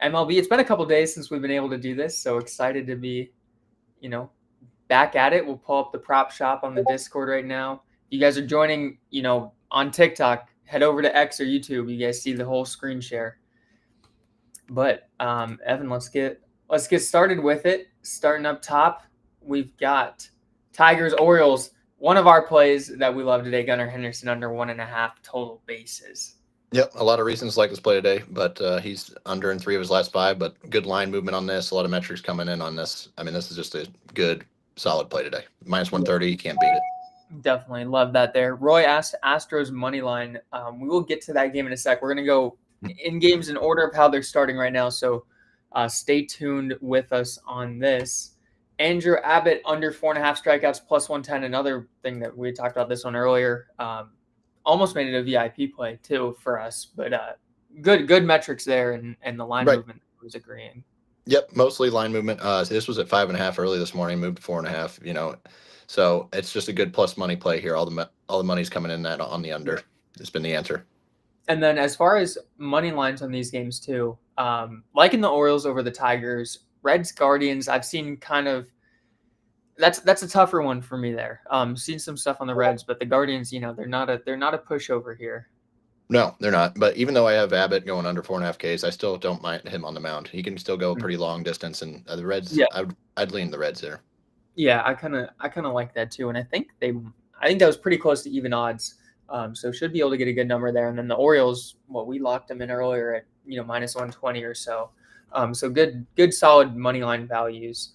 MLB. It's been a couple days since we've been able to do this, so excited to be, you know, back at it. We'll pull up the prop shop on the Discord right now. If you guys are joining, on TikTok, head over to X or YouTube. You guys see the whole screen share. But Evan, let's get started with it. Starting up top, we've got Tigers Orioles. One of our plays that we love today, Gunnar Henderson under 1.5 total bases. Yep, a lot of reasons like this play today, but he's under in 3 of his last 5, but good line movement on this. A lot of metrics coming in on this. I mean, this is just a good, solid play today. Minus 130, you can't beat it. Definitely love that there. Roy asked Astros money line. We will get to that game in a sec. We're going to go in games in order of how they're starting right now, so stay tuned with us on this. Andrew Abbott under 4.5 strikeouts plus 110. Another thing that we talked about this one earlier. Almost made it a VIP play too for us, but good metrics there, and the line movement was agreeing. Yep, mostly line movement. This was at 5.5 early this morning, moved to 4.5. So it's just a good plus money play here. All the money's coming in that on the under. It's been the answer. And then as far as money lines on these games too, like in the Orioles over the Tigers, Reds Guardians, I've seen kind of. That's a tougher one for me there. Seen some stuff on the Reds, but the Guardians, they're not a pushover here. No, they're not. But even though I have Abbott going under 4.5 Ks, I still don't mind him on the mound. He can still go a pretty long distance, and the Reds. Yeah. I'd lean the Reds there. Yeah, I kind of like that too, and I think that was pretty close to even odds. So should be able to get a good number there. And then the Orioles, we locked them in earlier at minus 120 or so. So good solid money line values.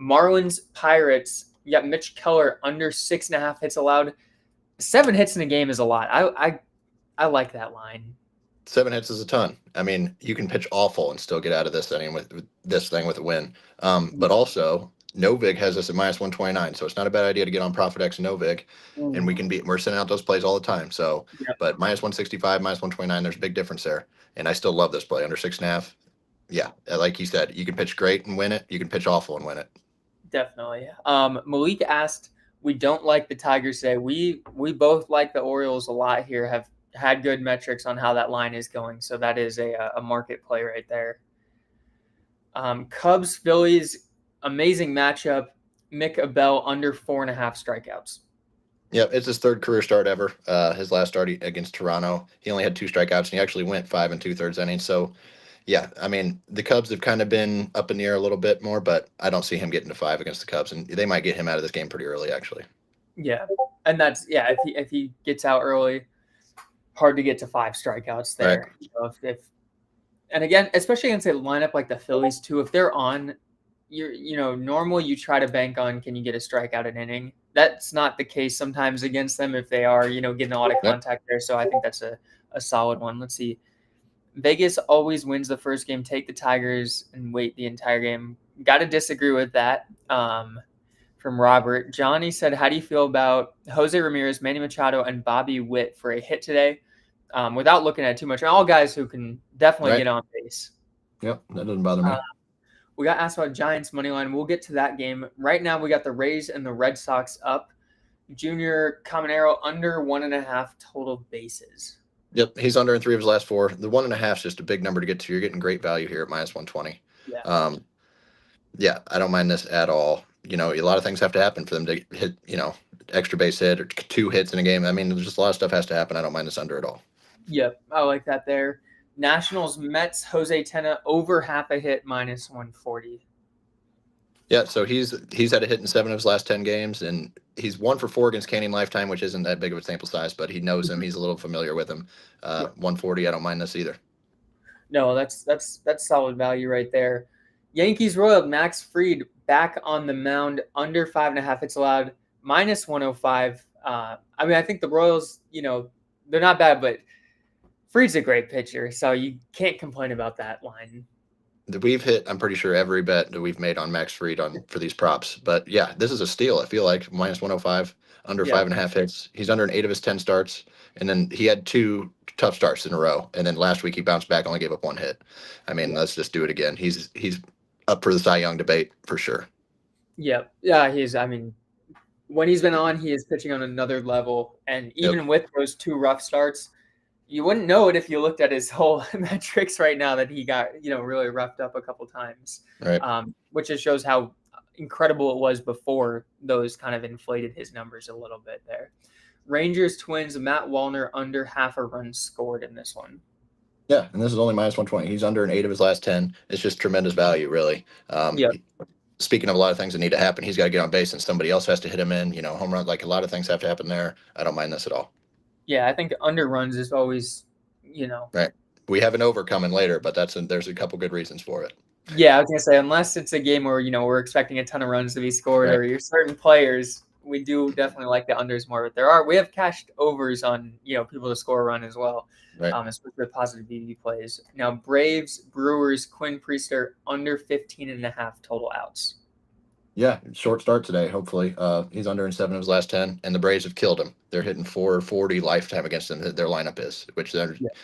Marlins Pirates, you got Mitch Keller under 6.5 hits allowed. 7 hits in a game is a lot. I like that line. 7 hits is a ton. I mean, you can pitch awful and still get out of this inning with this thing with a win. But also Novig has us at minus 129, so it's not a bad idea to get on Profit X and Novig, and we're sending out those plays all the time. So, but minus 165, minus 129, there's a big difference there, and I still love this play under 6.5. Yeah, like you said, you can pitch great and win it. You can pitch awful and win it. Definitely. Malik asked, we don't like the Tigers today. We both like the Orioles a lot here, have had good metrics on how that line is going. So that is a market play right there. Cubs, Phillies, amazing matchup. Mick Abel under 4.5 strikeouts. Yeah, it's his 3rd career start ever. His last start against Toronto, he only had 2 strikeouts, and he actually went 5 2/3 innings. So, yeah, I mean, the Cubs have kind of been up in the air a little bit more, but I don't see him getting to 5 against the Cubs, and they might get him out of this game pretty early, actually. Yeah, and if he gets out early, hard to get to 5 strikeouts there. Right. And again, especially against a lineup like the Phillies too, if they're on, normally you try to bank on, can you get a strikeout an inning? That's not the case sometimes against them if they are, getting a lot of contact there. So I think that's a solid one. Let's see. Vegas always wins the first game. Take the Tigers and wait the entire game. Got to disagree with that. From Robert. Johnny said, how do you feel about Jose Ramirez, Manny Machado, and Bobby Witt for a hit today? Without looking at it too much. All guys who can definitely get on base. Yep, that doesn't bother me. We got asked about Giants money line. We'll get to that game. Right now, we got the Rays and the Red Sox up. Junior Caminero under 1.5 total bases. Yep, he's under in 3 of his last 4. The 1.5 is just a big number to get to. You're getting great value here at minus 120. Yeah. Yeah, I don't mind this at all. A lot of things have to happen for them to hit, extra base hit or 2 hits in a game. I mean, there's just a lot of stuff has to happen. I don't mind this under at all. Yep, I like that there. Nationals, Mets, Jose Tena over half a hit minus 140. Yeah, so he's had a hit in 7 of his last 10 games, and he's 1 for 4 against Canyon Lifetime, which isn't that big of a sample size, but he knows him. He's a little familiar with him. 140, I don't mind this either. No, that's solid value right there. Yankees Royal, Max Fried back on the mound, under 5.5 hits allowed, minus 105. I think the Royals, they're not bad, but Fried's a great pitcher, so you can't complain about that line. We've hit, I'm pretty sure, every bet that we've made on Max Fried for these props. But yeah, this is a steal. I feel like minus 105, under 5.5 hits. He's under in 8 of his 10 starts, and then he had 2 tough starts in a row. And then last week he bounced back, only gave up 1 hit. I mean, let's just do it again. He's up for the Cy Young debate for sure. Yeah, he's. I mean, when he's been on, he is pitching on another level, and even with those 2 rough starts, you wouldn't know it if you looked at his whole metrics right now that he got, really roughed up a couple times. Right. Which just shows how incredible it was before those kind of inflated his numbers a little bit there. Rangers Twins, Matt Wallner under half a run scored in this one. Yeah, and this is only -120. He's under an 8 of his last 10. It's just tremendous value, really. Yep. Speaking of a lot of things that need to happen, he's got to get on base and somebody else has to hit him in. Home run, like a lot of things have to happen there. I don't mind this at all. Yeah, I think under runs is always, Right. We have an over coming later, but there's a couple good reasons for it. Yeah, I was gonna say, unless it's a game where we're expecting a ton of runs to be scored, right. or you're certain players, we do definitely like the unders more. But we have cashed overs on people to score a run as well, right. Especially with positive BB plays. Now Braves, Brewers, Quinn Priester under 15.5 total outs. Yeah, short start today. Hopefully, he's under in 7 of his last 10, and the Braves have killed him. They're hitting 440 lifetime against them. Their lineup is, which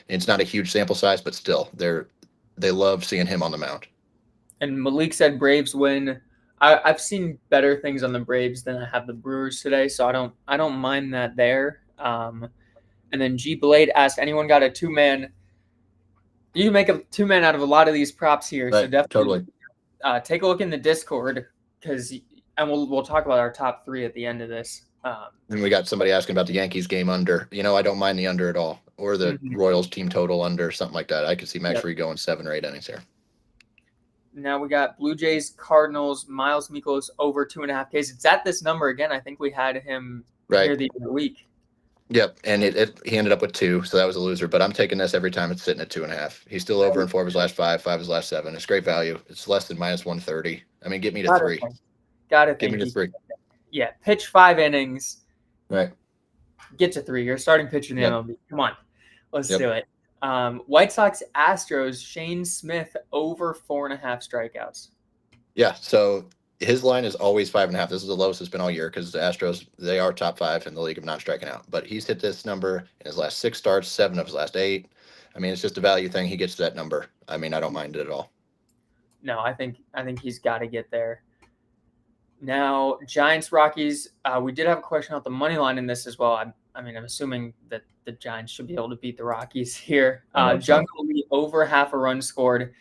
it's not a huge sample size, but still, they love seeing him on the mound. And Malik said Braves win. I've seen better things on the Braves than I have the Brewers today, so I don't mind that there. And then G Blade asked, anyone got a 2-man? You can make a 2-man out of a lot of these props here, right, so definitely totally. Take a look in the Discord and we'll talk about our top 3 at the end of this. And we got somebody asking about the Yankees game under. I don't mind the under at all, or the Royals team total under, something like that. I could see Max Reed going 7 or 8 innings here. Now we got Blue Jays, Cardinals, Miles Mikolas over 2.5 Ks. It's at this number again. I think we had him near the end of the week. Yep, and he ended up with 2, so that was a loser. But I'm taking this every time it's sitting at 2.5. He's still over in 4 of his last 5, 5 of his last 7. It's great value. It's less than -130. I mean, get me to 3. Got it. Give me to 3. Yeah, pitch 5 innings. Right. Get to 3. You're a starting pitcher in the MLB. Come on, let's do it. White Sox, Astros, Shane Smith over 4.5 strikeouts. Yeah, so his line is always 5.5. This is the lowest it's been all year because the Astros, they are top 5 in the league of not striking out. But he's hit this number in his last 6 starts, 7 of his last 8. I mean, it's just a value thing. He gets to that number. I mean, I don't mind it at all. No, I think he's got to get there. Now, Giants, Rockies. We did have a question about the money line in this as well. I'm assuming that the Giants should be able to beat the Rockies here. Jungle Lee over half a run scored.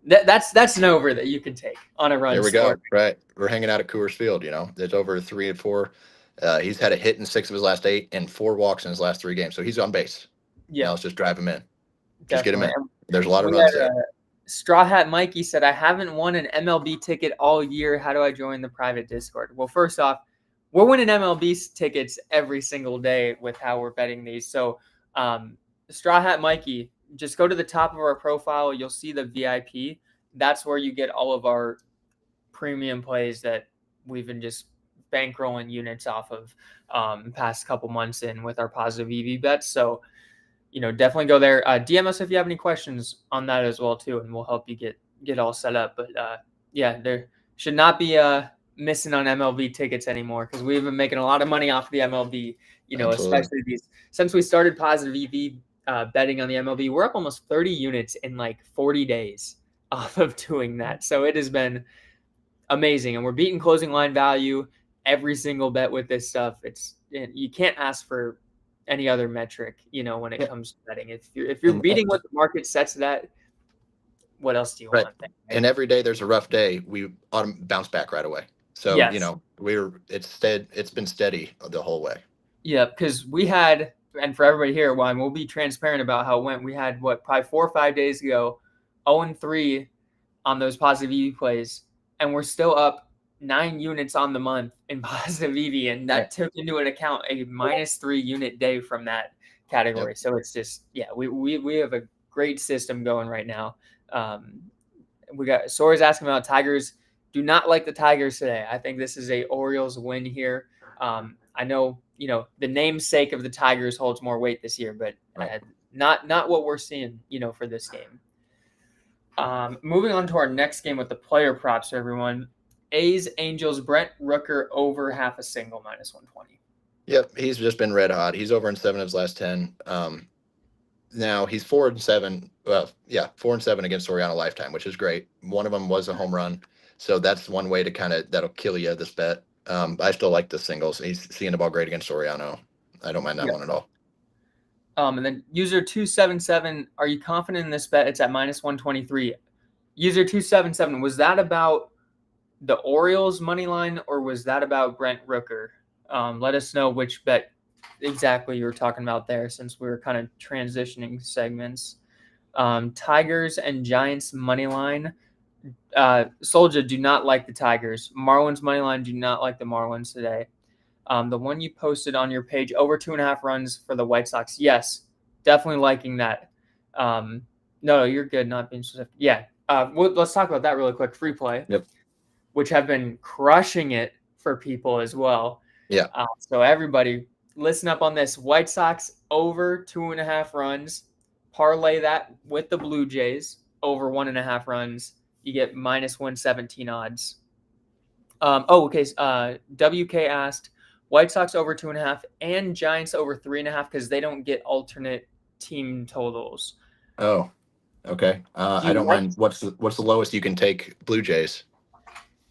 That's an over that you can take on a run. There we go. Right, we're hanging out at Coors Field. It's over 3 and 4. He's had a hit in 6 of his last 8 and 4 walks in his last 3 games. So he's on base. Yeah, let's just drive him in. Just get him in. There's a lot of runs there. Straw Hat Mikey said, I haven't won an MLB ticket all year. How do I join the private Discord? Well, first off, we're winning MLB tickets every single day with how we're betting these. So Straw Hat Mikey, just go to the top of our profile. You'll see the VIP. That's where you get all of our premium plays that we've been just bankrolling units off of past couple months in with our positive EV bets. So definitely go there. DM us if you have any questions on that as well too, and we'll help you get all set up. But there should not be missing on MLB tickets anymore because we've been making a lot of money off of the MLB. Especially since we started positive EV betting on the MLB, we're up almost 30 units in like 40 days off of doing that. So it has been amazing, and we're beating closing line value every single bet with this stuff. You can't ask for any other metric, when it comes to betting. If you're beating what the market sets it at, what else do you want? Right? And every day there's a rough day, we bounce back right away. So it's been steady the whole way. Yeah, because we had, and for everybody here, we'll be transparent about how it went. We had probably 4 or 5 days ago, 0-3 on those positive EV plays, and we're still up 9 units on the month in positive EV, and that took into an account a -3 unit day from that category. Yep. So it's just, we have a great system going right now. We got Sora's asking about Tigers. Do not like the Tigers today. I think this is a Orioles win here. I know, the namesake of the Tigers holds more weight this year, but not what we're seeing, for this game. Moving on to our next game with the player props, everyone. A's, Angels, Brent Rooker over half a single -120. Yep, he's just been red hot. He's over in 7 of his last 10. Now he's 4-7. Well, 4-7 against Soriano lifetime, which is great. One of them was a home run, so that's one way to that'll kill you this bet. I still like the singles. He's seeing the ball great against Soriano. I don't mind that one at all. And then user 277, are you confident in this bet? It's at minus 123. User 277, was that about the Orioles money line or was that about Brent Rooker? Let us know which bet exactly you were talking about there, since we were kind of transitioning segments. Tigers and Giants money line. Soldier do not like the Tigers. Marlins money line do not like the Marlins today. The one you posted on your page, over 2.5 runs for the White Sox. Yes, definitely liking that. No, you're good. Not being specific. Yeah. Let's talk about that really quick. Free play. Yep. Which have been crushing it for people as well. Yeah. So everybody, listen up on this. White Sox over 2.5 runs. Parlay that with the Blue Jays over 1.5 runs. You get minus 117 odds. Okay. WK asked White Sox over 2.5 and Giants over 3.5 because they don't get alternate team totals. Oh, okay. I don't mind. What's the lowest you can take Blue Jays?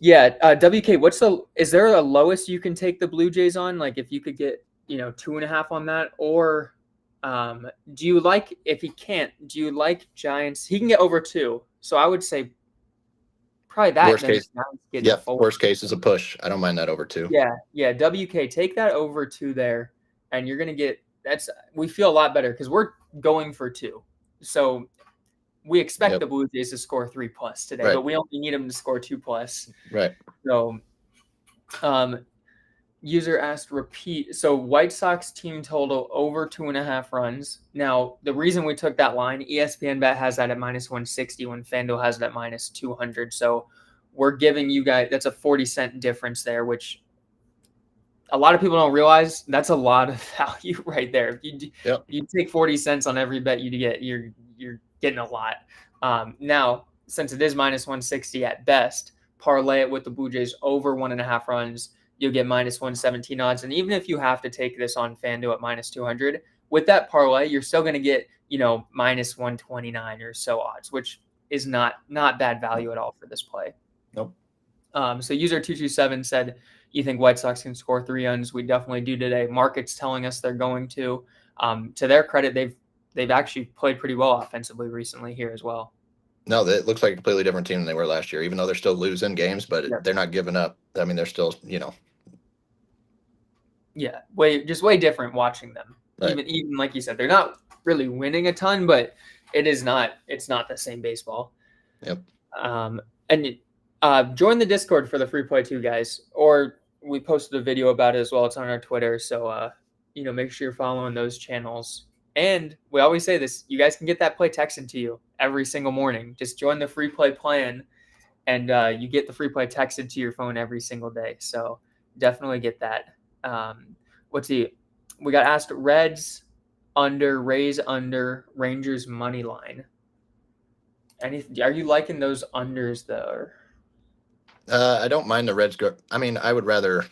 Yeah, WK, is there a lowest you can take the Blue Jays on? Like if you could get, 2.5 on that, or do you like, if he can't, do you like Giants? He can get over 2. So I would say probably that. Worst case. Yeah. Worst case is a push. I don't mind that over 2. Yeah. WK, take that over 2 there, and you're gonna get we feel a lot better because we're going for 2. So we expect the Blue Jays to score 3+ today, but we only need them to score 2+. Right. So, user asked repeat. So White Sox team total over 2.5 runs. Now, the reason we took that line, ESPN bet has that at minus 160 when FanDuel has it at minus 200. So we're giving you guys, that's a 40-cent difference there, which a lot of people don't realize. That's a lot of value right there. If you take 40 cents on every bet you get, you're getting a lot. Now, since it is minus 160 at best, parlay it with the Blue Jays over 1.5 runs, you'll get minus 117 odds. And even if you have to take this on FanDuel at minus 200, with that parlay, you're still going to get, minus 129 or so odds, which is not bad value at all for this play. Nope. So user 227 said, you think White Sox can score 3 runs? We definitely do today. Market's telling us they're going to. To their credit, they've actually played pretty well offensively recently here as well. No, it looks like a completely different team than they were last year, even though they're still losing games, but they're not giving up. I mean, they're still, Yeah, way different watching them. Right. Even like you said, they're not really winning a ton, but it's not the same baseball. Yep. And join the Discord for the free play too, guys. Or we posted a video about it as well. It's on our Twitter, so make sure you're following those channels. And we always say this, you guys can get that play texted to you every single morning. Just join the free play plan, and you get the free play texted to your phone every single day. So definitely get that. We got asked Reds under, Rays under, Rangers money line. Are you liking those unders though? I don't mind the Reds. I would rather,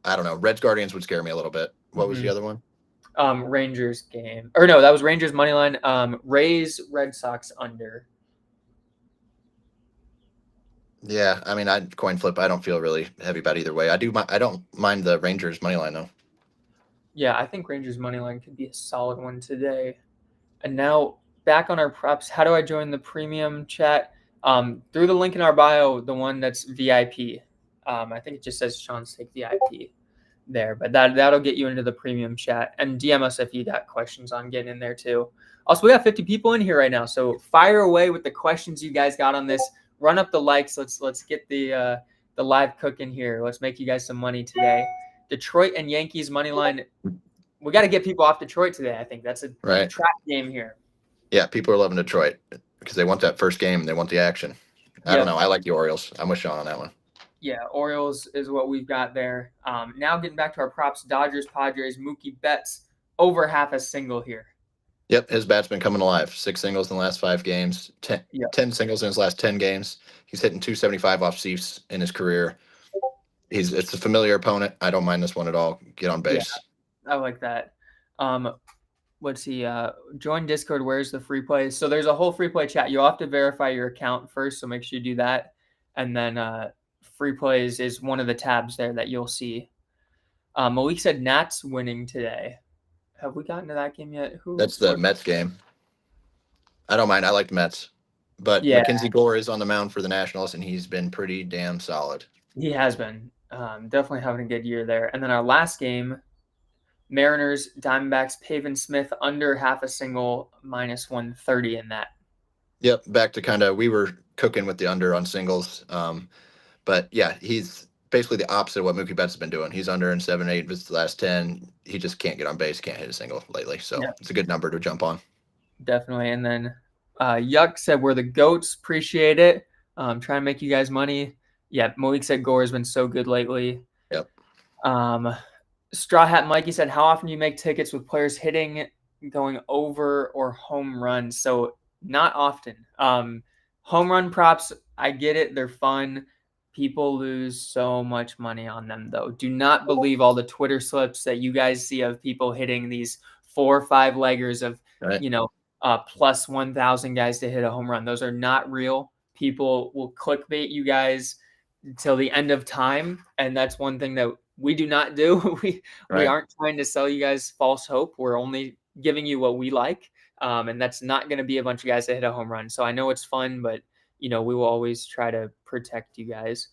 I don't know. Reds Guardians would scare me a little bit. What was the other one? Rangers game. Or no, that was Rangers money line. Rays Red Sox under. Yeah, I'd coin flip. I don't feel really heavy about either way. I don't mind the Rangers money line though. Yeah, I think Rangers money line could be a solid one today. And now back on our props. How do I join the premium chat? Through the link in our bio, the one that's VIP. I think it just says Sean's Take VIP there, but that'll get you into the premium chat. And DM us if you got questions on getting in there too. Also, we got 50 people in here right now, so fire away with the questions you guys got on this. Run up the likes. Let's get the live cook in here. Let's make you guys some money today. Detroit and Yankees money line. We got to get people off Detroit today. I think that's a trap game here. Yeah, people are loving Detroit because they want that first game. They want the action. I don't know. I like the Orioles. I'm with Sean on that one. Yeah, Orioles is what we've got there. Now getting back to our props, Dodgers, Padres, Mookie Betts, over half a single here. Yep, his bat's been coming alive. 6 singles in the last 5 games, 10 singles in his last 10 games. He's hitting 275 off Cease in his career. It's a familiar opponent. I don't mind this one at all. Get on base. Yeah, I like that. Let's see. Join Discord. Where's the free play? So there's a whole free play chat. You'll have to verify your account first, so make sure you do that. And then free plays is one of the tabs there that you'll see. Malik said Nats winning today. have we gotten to that game yet? That's the Mets game. I don't mind. I like the Mets. But Yeah, Mackenzie Gore is on the mound for the Nationals, and he's been pretty damn solid. he has been definitely having a good year there. And then our last game, Mariners, Diamondbacks, Pavin Smith under half a single, -130 in that. Yep, back to we were cooking with the under on singles. But yeah, he's basically the opposite of what Mookie Betts has been doing. He's under in 7, 8 of his last 10. He just can't get on base, can't hit a single lately. So it's a good number to jump on. Definitely. And then Yuck said, we're the GOATs. Appreciate it. Trying to make you guys money. Yeah, Malik said Gore has been so good lately. Yep. Straw Hat Mikey said, how often do you make tickets with players hitting, going over, or home runs? So not often. Home run props, I get it. They're fun. People lose so much money on them, though. Do not believe all the Twitter slips that you guys see of people hitting these 4 or 5 leggers of, plus 1,000 guys to hit a home run. Those are not real. People will clickbait you guys till the end of time, and that's one thing that we do not do. We aren't trying to sell you guys false hope. We're only giving you what we like, and that's not going to be a bunch of guys that hit a home run. So I know it's fun, but we will always try to protect you guys.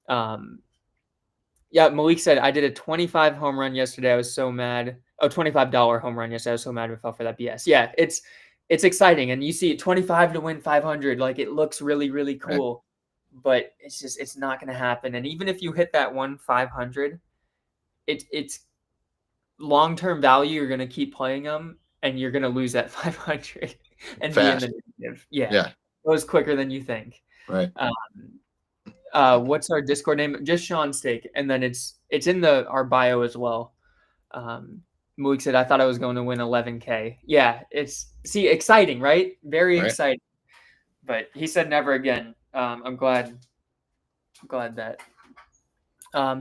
Yeah, Malik said, I did a 25 home run yesterday. I was so mad. Oh, $25 home run yesterday. I was so mad we fell for that BS. Yeah, it's exciting. And you see it 25 to win 500. Like, it looks really, really cool. But it's not going to happen. And even if you hit that 500, it's long-term value. You're going to keep playing them, and you're going to lose that 500 and Fast. be in the negative. Yeah. It goes quicker than you think. Right. What's our Discord name? Just Sean's Take, and then it's in our bio as well. Malik said, I thought I was going to win 11K. Yeah, it's exciting, right? Very exciting. But he said never again. I'm glad that.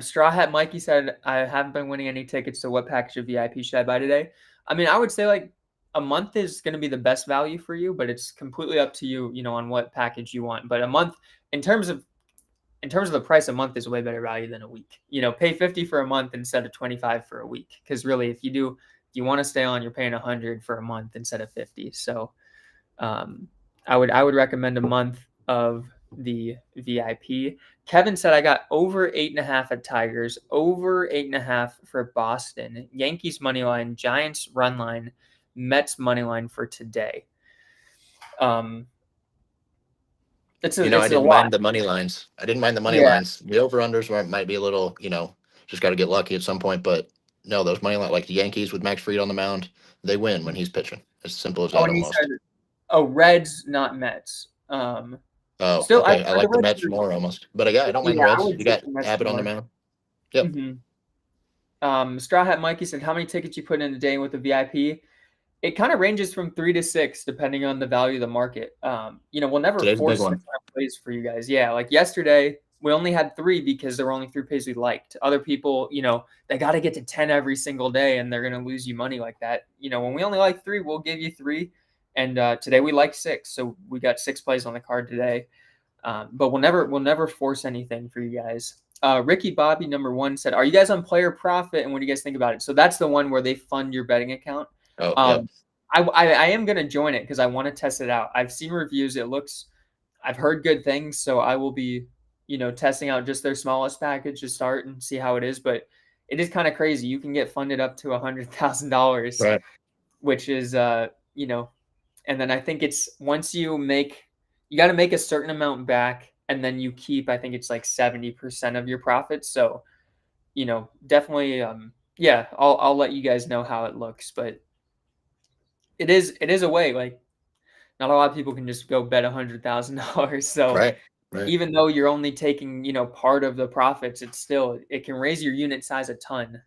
Straw Hat Mikey said, I haven't been winning any tickets, so what package of VIP should I buy today? I mean, I would say like a month is going to be the best value for you, but it's completely up to you, on what package you want. But a month, in terms of the price, a month is a way better value than a week. Pay 50 for a month instead of 25 for a week. Because really, if you want to stay on, you're paying 100 for a month instead of 50. So I would recommend a month of the VIP. Kevin said I got over 8.5 at Tigers, over 8.5 for Boston, Yankees money line, Giants run line, Mets money line for today. I didn't mind the money lines. I didn't mind the money lines. The over-unders might be a little, just got to get lucky at some point. But no, those money lines, like the Yankees with Max Fried on the mound, they win when he's pitching. As simple as that almost. Reds, not Mets. Still, okay. I like the Mets more almost. But I don't mind the Reds. You got Abbott on the mound. Yep. Mm-hmm. Straw Hat Mikey said, how many tickets you put in a day with the VIP? It kind of ranges from 3 to 6, depending on the value of the market. We'll never force plays for you guys. Yeah, like yesterday, we only had 3 because there were only 3 plays we liked. Other people, they got to get to 10 every single day, and they're going to lose you money like that. When we only like 3, we'll give you 3. And today we like 6, so we got 6 plays on the card today. But we'll never force anything for you guys. Ricky Bobby #1 said, "Are you guys on Player Profit, and what do you guys think about it?" So that's the one where they fund your betting account. I am going to join it because I want to test it out. I've seen reviews. I've heard good things, so I will be, testing out just their smallest package to start and see how it is. But it is kind of crazy. You can get funded up to $100,000, which is, and then I think it's once you got to make a certain amount back, and then you keep, I think it's like 70% of your profits. So, definitely, I'll let you guys know how it looks, but it is a way, like not a lot of people can just go bet $100,000. So even though you're only taking, part of the profits, it can raise your unit size a ton.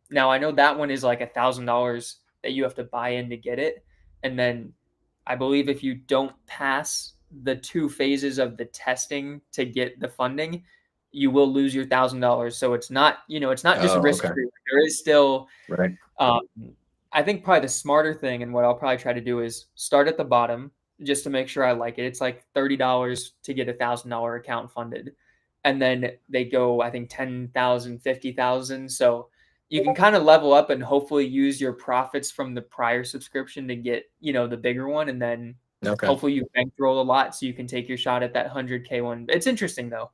Now I know that one is like $1,000 that you have to buy in to get it. And then I believe if you don't pass the 2 phases of the testing to get the funding, you will lose your $1,000. So it's not, it's not just risk-free. There is still, I think probably the smarter thing, and what I'll probably try to do, is start at the bottom just to make sure I like it. It's like $30 to get $1,000 account funded. And then they go, I think, 10,000, 50,000. So you can kind of level up and hopefully use your profits from the prior subscription to get, the bigger one. And then hopefully you bankroll a lot so you can take your shot at that 100K one. It's interesting though.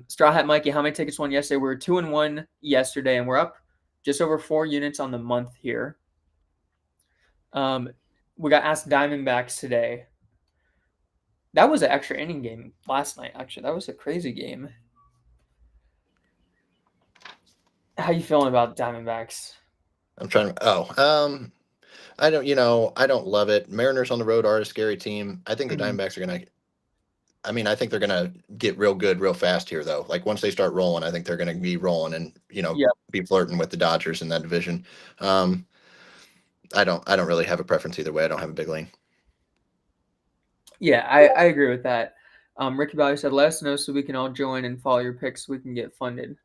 Straw Hat Mikey, how many tickets won yesterday? We were 2-1 yesterday, and we're up just over 4 units on the month here. We got asked Diamondbacks today. That was an extra inning game last night, actually. That was a crazy game. How you feeling about Diamondbacks? I'm trying to. I don't love it. Mariners on the road are a scary team. I think the Diamondbacks are gonna. I think they're gonna get real good real fast here, though. Like once they start rolling, I think they're gonna be rolling and be flirting with the Dodgers in that division. I don't really have a preference either way. I don't have a big lean. Yeah, I agree with that. Ricky Valley said, "Let us know so we can all join and follow your picks so we can get funded."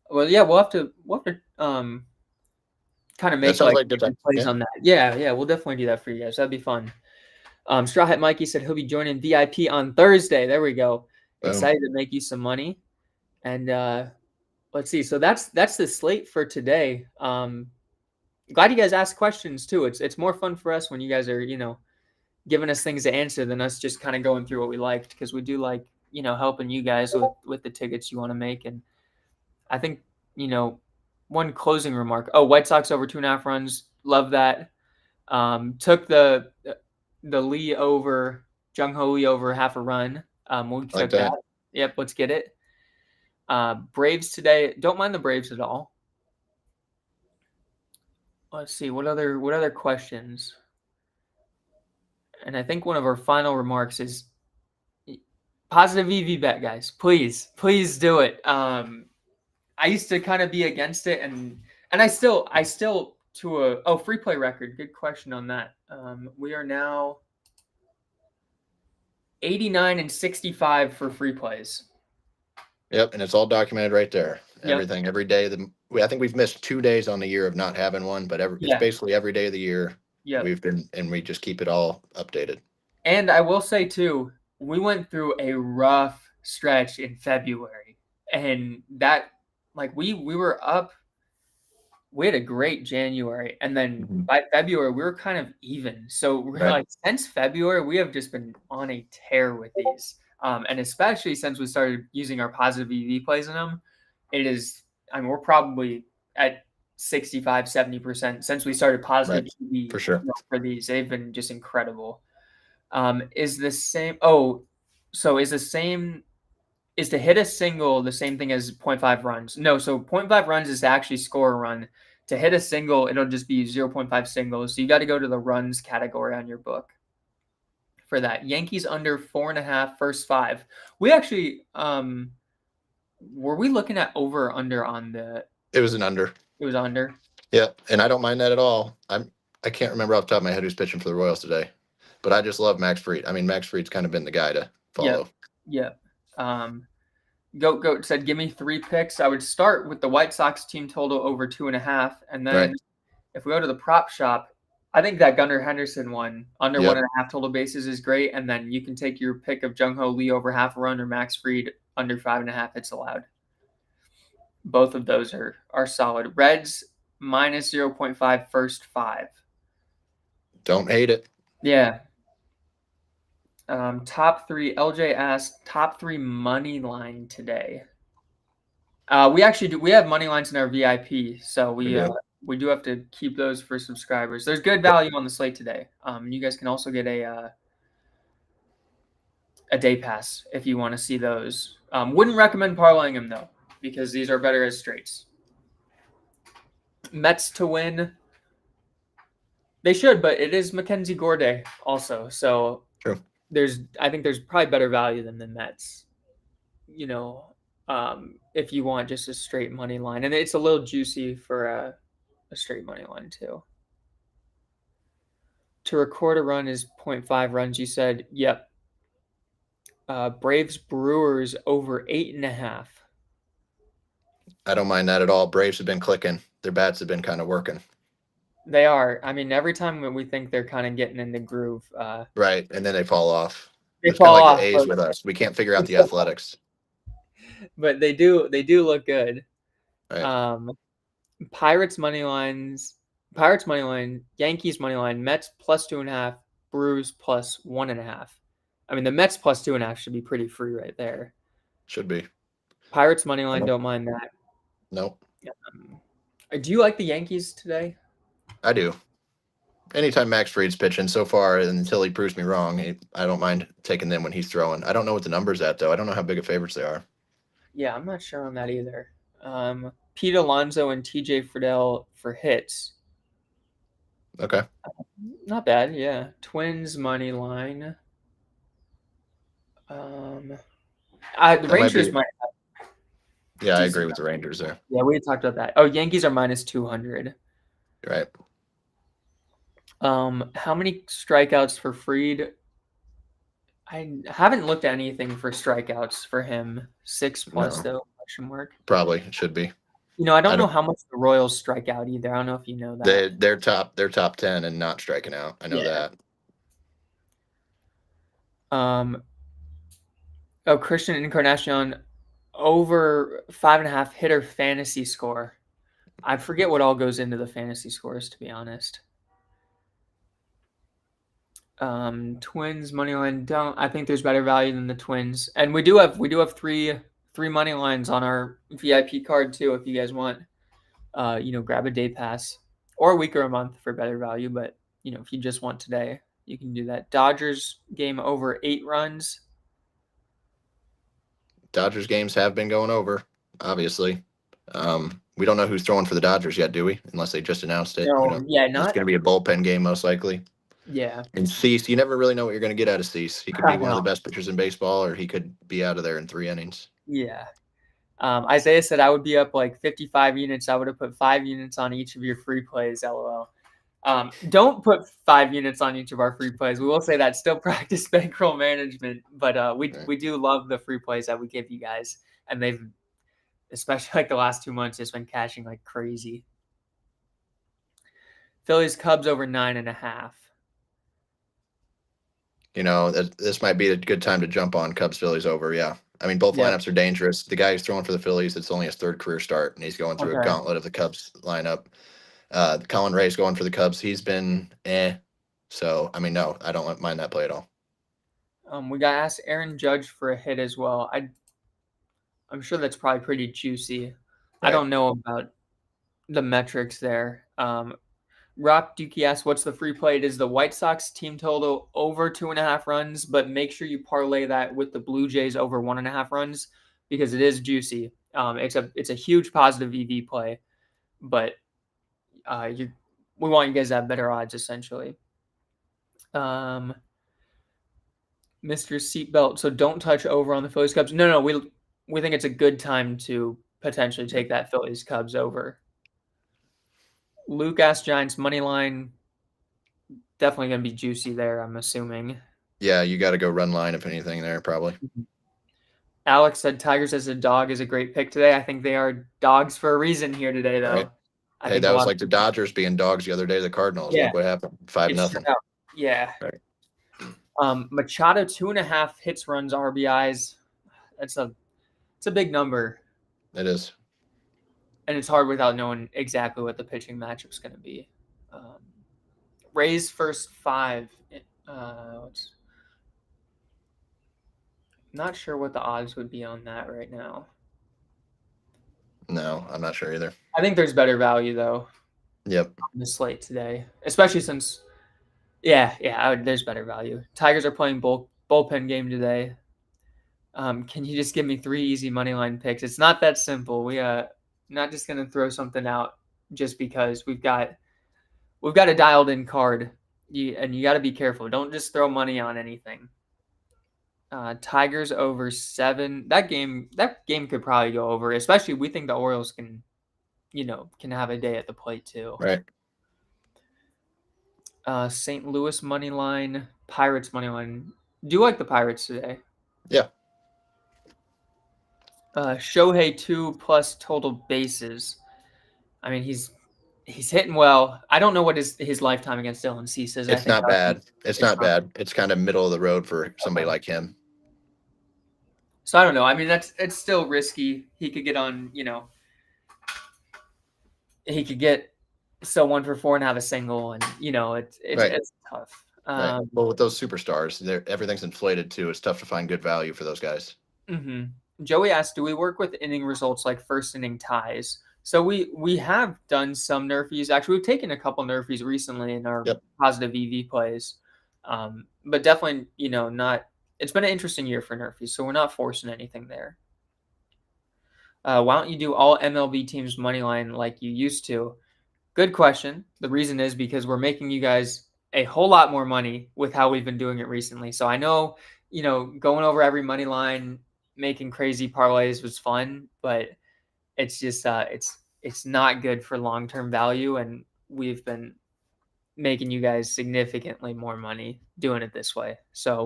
Well, yeah, we'll have to kind of make like plays on that. Yeah, we'll definitely do that for you guys. That'd be fun. Straw Hat Mikey said he'll be joining VIP on Thursday. There we go. Boom. Excited to make you some money. And let's see. So that's the slate for today. Glad you guys asked questions too. It's more fun for us when you guys are, giving us things to answer than us just kind of going through what we liked, because we do like, helping you guys with the tickets you want to make. And I think, one closing remark. Oh, White Sox over 2.5 runs. Love that. Took the Lee over, Jung-Ho Lee over half a run. We took that. Yep, let's get it. Braves today. Don't mind the Braves at all. Let's see, what other questions? And I think one of our final remarks is positive EV bet, guys. Please do it. I used to kind of be against it, and I still free play record. Good question on that. We are now 89 and 65 for free plays. Yep, and it's all documented right there. Everything, every day. I think we've missed 2 days on the year of not having one, but it's basically every day of the year. Yeah, we just keep it all updated. And I will say too, we went through a rough stretch in February, and that we were up. We had a great January, and then by February we were kind of even. So we're since February we have just been on a tear with these, and especially since we started using our positive EV plays in them, it is. We're probably at 65-70% since we started positive EV for sure for these. They've been just incredible. Is the same? Oh, so is the same? Is to hit a single the same thing as 0.5 runs? No, so 0.5 runs is to actually score a run. To hit a single, it'll just be 0.5 singles. So you got to go to the runs category on your book for that. Yankees under 4.5, first 5. We actually, were we looking at over or under on the? It was an under. It was under. Yeah, and I don't mind that at all. I can't remember off the top of my head who's pitching for the Royals today, but I just love Max Fried. Max Fried's kind of been the guy to follow. Yeah. Goat said, give me 3 picks. I would start with the White Sox team total over 2.5. And then if we go to the prop shop, I think that Gunnar Henderson one under 1.5 total bases is great. And then you can take your pick of Jung-Ho Lee over half a run or Max Fried under 5.5. It's allowed. Both of those are solid. Reds minus 0.5, first 5. Don't hate it. Yeah. Top 3. LJ asked top 3 money line today. We actually do. We have money lines in our VIP, so we do have to keep those for subscribers. There's good value on the slate today. You guys can also get a day pass if you want to see those. Wouldn't recommend parlaying them though, because these are better as straights. Mets to win. They should, but it is Mackenzie Gore Day also, so. True. I think there's probably better value than the Mets, if you want just a straight money line. And it's a little juicy for a straight money line too. To record a run is 0.5 runs, you said. Yep. Braves Brewers over 8.5. I don't mind that at all. Braves have been clicking. Their bats have been kind of working. They are. Every time we think they're kind of getting in the groove. Right, and then they fall off. It's fall kind of off. The A's with us. We can't figure out the athletics. But they do look good. Right. Pirates money line, Yankees money line, Mets +2.5, Brewers +1.5. I mean, the Mets +2.5 should be pretty free right there. Should be. Pirates money line, don't mind that. Nope. Do you like the Yankees today? I do. Anytime Max Fried's pitching so far, until he proves me wrong, I don't mind taking them when he's throwing. I don't know what the number's at, though. I don't know how big of favorites they are. Yeah, I'm not sure on that either. Pete Alonso and TJ Friedel for hits. Okay. Not bad, yeah. Twins money line. The Rangers might have. Yeah, I agree with the Rangers there. Yeah, we talked about that. Oh, Yankees are -200. Right. How many strikeouts for Fried? I haven't looked at anything for strikeouts for him. 6+ though? Question mark. Probably it should be. I don't know how much the Royals strike out either. I don't know if you know that. They're top 10 and not striking out. I know that. Christian Encarnacion over 5.5 hitter fantasy score. I forget what all goes into the fantasy scores, to be honest. Twins money line, I think there's better value than the Twins, and we do have three money lines on our VIP card too. If you guys want, grab a day pass or a week or a month for better value. But if you just want today, you can do that. Dodgers game over 8 runs. Dodgers games have been going over, obviously. We don't know who's throwing for the Dodgers yet, do we? Unless they just announced it. No, It's going to be a bullpen game most likely. Yeah. And Cease, you never really know what you're going to get out of Cease. He could be one of the best pitchers in baseball, or he could be out of there in 3 innings. Yeah. Isaiah said I would be up like 55 units. I would have put 5 units on each of your free plays, LOL. Don't put 5 units on each of our free plays. We will say that. Still practice bankroll management, but we do love the free plays that we give you guys, and they've, especially like the last 2 months, just been cashing like crazy. Phillies Cubs over 9.5. This might be a good time to jump on Cubs Phillies over. Yeah. I mean, both lineups are dangerous. The guy who's throwing for the Phillies, it's only his 3rd career start, and he's going through a gauntlet of the Cubs lineup. Colin Ray's going for the Cubs. He's been So, I mean, no, I don't mind that play at all. We got asked Aaron Judge for a hit as well. I'm sure that's probably pretty juicy. Right. I don't know about the metrics there. Rock Dookie asks, what's the free play? It is the White Sox team total over 2.5 runs, but make sure you parlay that with the Blue Jays over 1.5 runs because it is juicy. It's a huge positive EV play, but we want you guys to have better odds essentially. Mr. Seatbelt, so don't touch over on the Phillies Cubs. No, we think it's a good time to potentially take that Phillies Cubs over. Luke asked Giants money line. Definitely going to be juicy there, I'm assuming. Yeah, you got to go run line if anything there, probably. Alex said Tigers as a dog is a great pick today. I think they are dogs for a reason here today, though. Right. Hey, that was like the Dodgers being dogs the other day. The Cardinals. Yeah. Look what happened. 5-0. Yeah. Right. Machado 2.5 hits, runs, RBIs. It's a big number. It is. And it's hard without knowing exactly what the pitching matchup's going to be. Rays first 5. Not sure what the odds would be on that right now. No, I'm not sure either. I think there's better value though. Yep. On the slate today, especially since, there's better value. Tigers are playing bullpen game today. Can you just give me 3 easy money line picks? It's not that simple. We not just gonna throw something out just because we've got a dialed in card. You got to be careful. Don't just throw money on anything. Tigers over 7. That game could probably go over, especially we think the Orioles can have a day at the plate too. Right. St. Louis money line, Pirates money line. Do you like the Pirates today? Yeah. Shohei 2+ total bases. I mean, he's hitting well. I don't know what his lifetime against Dylan Cease is. It's not bad. It's not bad. It's kind of middle of the road for somebody like him. So I don't know. I mean, it's still risky. He could get on, he could get one for 4 and have a single, and it's tough. Right. Well, with those superstars, everything's inflated too. It's tough to find good value for those guys. Mm-hmm. Joey asked, "Do we work with inning results like first inning ties?" So we have done some nerfies. Actually, we've taken a couple nerfies recently in our positive EV plays, but definitely not. It's been an interesting year for nerfies, so we're not forcing anything there. Why don't you do all MLB teams money line like you used to? Good question. The reason is because we're making you guys a whole lot more money with how we've been doing it recently. So I know, going over every money line, making crazy parlays was fun, but it's just it's not good for long-term value, and we've been making you guys significantly more money doing it this way. So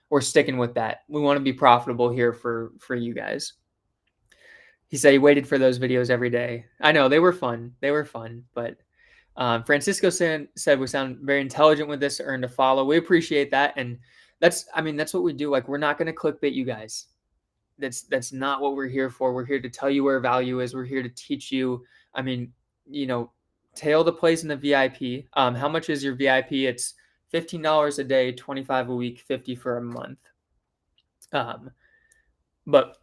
we're sticking with that. We want to be profitable here for you guys. He said he waited for those videos every day. I know they were fun. They were fun, but Francisco said we sound very intelligent with this, earned a follow. We appreciate that, and that's what we do. Like, we're not going to clickbait you guys. That's not what we're here for. We're here to tell you where value is. We're here to teach you. I mean, tail the plays in the VIP. How much is your VIP? It's $15 a day, $25 a week, $50 for a month. But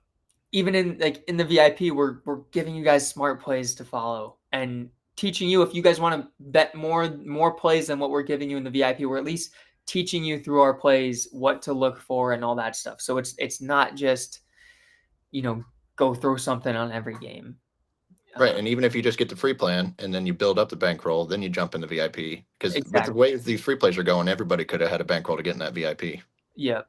even in the VIP, we're giving you guys smart plays to follow and teaching you. If you guys want to bet more plays than what we're giving you in the VIP, we're at least teaching you through our plays what to look for and all that stuff. So it's not just go throw something on every game. Right, and even if you just get the free plan and then you build up the bankroll, then you jump in the VIP. Because with the way these free plays are going, everybody could have had a bankroll to get in that VIP. Yep.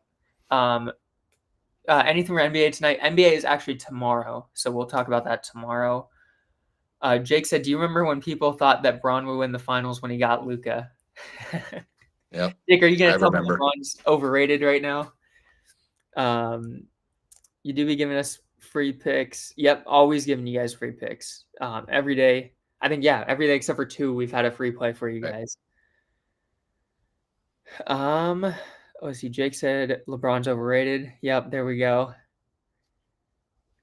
Anything for NBA tonight? NBA is actually tomorrow, so we'll talk about that tomorrow. Jake said, "Do you remember when people thought that Braun would win the finals when he got Luka?" Yep. Jake, are you going to tell me LeBron's overrated right now? You do be giving us free picks. Yep, always giving you guys free picks. Every day. I think, every day except for 2, we've had a free play for you guys. Let's see. Jake said LeBron's overrated. Yep, there we go.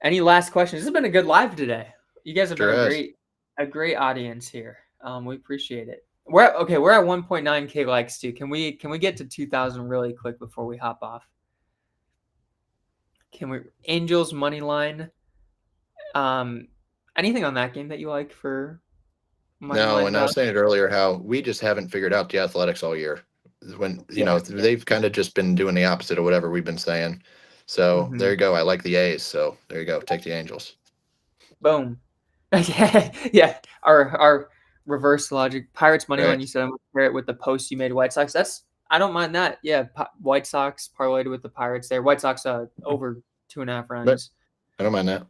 Any last questions? This has been a good live today. You guys have been a great audience here. We appreciate it. We're at 1.9K likes too. Can we get to 2,000 really quick before we hop off? Can we Angels money line? Anything on that game that you like for money line? No, and I was saying it earlier how we just haven't figured out the Athletics all year. When they've kind of just been doing the opposite of whatever we've been saying. So there you go. I like the A's. So there you go. Take the Angels. Boom. Yeah. Our reverse logic. Pirates money line. You said I'm gonna pair it with the post you made White Sox. I don't mind that. Yeah. White Sox parlayed with the Pirates there. White Sox over 2.5 runs. I don't mind that.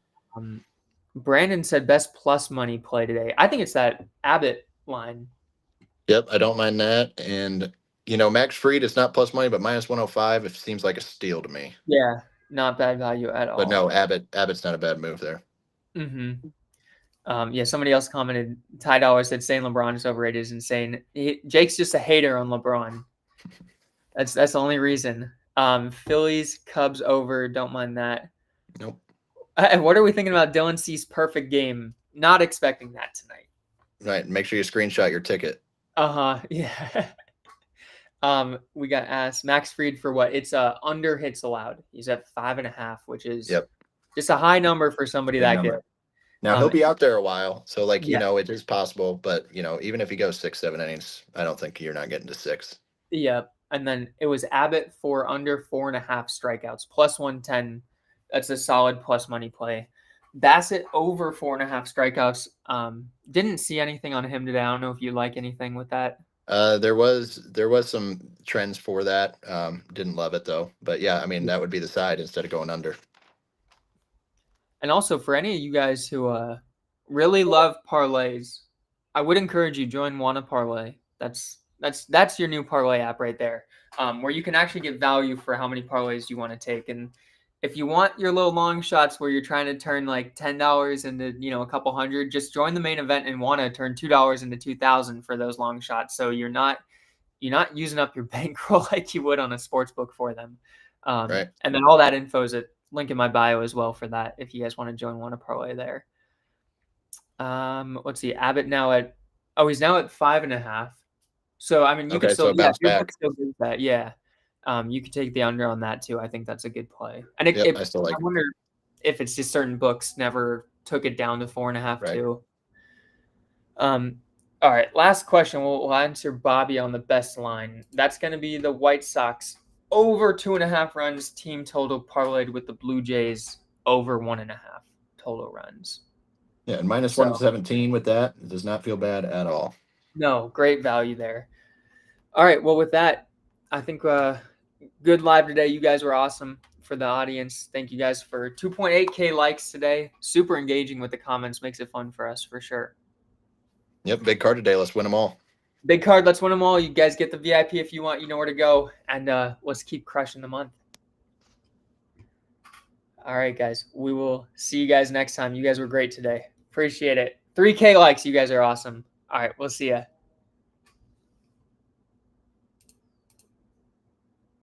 Brandon said best plus money play today. I think it's that Abbott line. Yep, I don't mind that. And Max Fried is not plus money, but minus 105. It seems like a steal to me. Yeah, not bad value at all. But no, Abbott's not a bad move there. Yeah, somebody else commented. Ty Dollar said saying LeBron is overrated is insane. Jake's just a hater on LeBron. That's the only reason. Phillies, Cubs over. Don't mind that. Nope. And what are we thinking about Dylan C's perfect game? Not expecting that tonight. Right. Make sure you screenshot your ticket. Yeah. We got asked Max Fried for what? It's under hits allowed. He's at 5.5, which is just a high number for somebody that good. Now he'll be out there a while, so it is possible. But even if he goes 6-7 innings, I don't think you're not getting to 6. Yep. And then it was Abbott for under 4.5 strikeouts, plus 110. That's a solid plus money play. Bassett over 4.5 strikeouts. Didn't see anything on him today. I don't know if you like anything with that. There was some trends for that. Didn't love it though. But yeah, I mean that would be the side instead of going under. And also for any of you guys who really love parlays, I would encourage you join Wanna Parlay. That's your new parlay app right there, where you can actually get value for how many parlays you want to take. And if you want your little long shots where you're trying to turn like $10 into a couple hundred, just join the main event and want to turn $2 into 2,000 for those long shots. So you're not using up your bankroll like you would on a sports book for them. Right. And then all that info is at link in my bio as well for that if you guys want to join Wanna Parlay there. Let's see. Abbott now at he's now at 5.5. So I mean, you could Okay, still so bounce your back. book still gives that. Yeah. You could take the under on that too. I think that's a good play. And Yep, I still like I wonder if it's just certain books never took it down to 4.5 Right. too. All right, last question. We'll answer Bobby on the best line. That's going to be the White Sox over 2.5 runs team total parlayed with the Blue Jays over 1.5 total runs. Yeah, and minus 117 with that. It does not feel bad at all. No, great value there. All right, well, with that, I think good live today. You guys were awesome for the audience. Thank you guys for 2.8K likes today. Super engaging with the comments. Makes it fun for us for sure. Yep, big card today. Let's win them all. Big card. Let's win them all. You guys get the VIP if you want. You know where to go. And let's keep crushing the month. All right, guys. We will see you guys next time. You guys were great today. Appreciate it. 3K likes. You guys are awesome. All right, we'll see ya.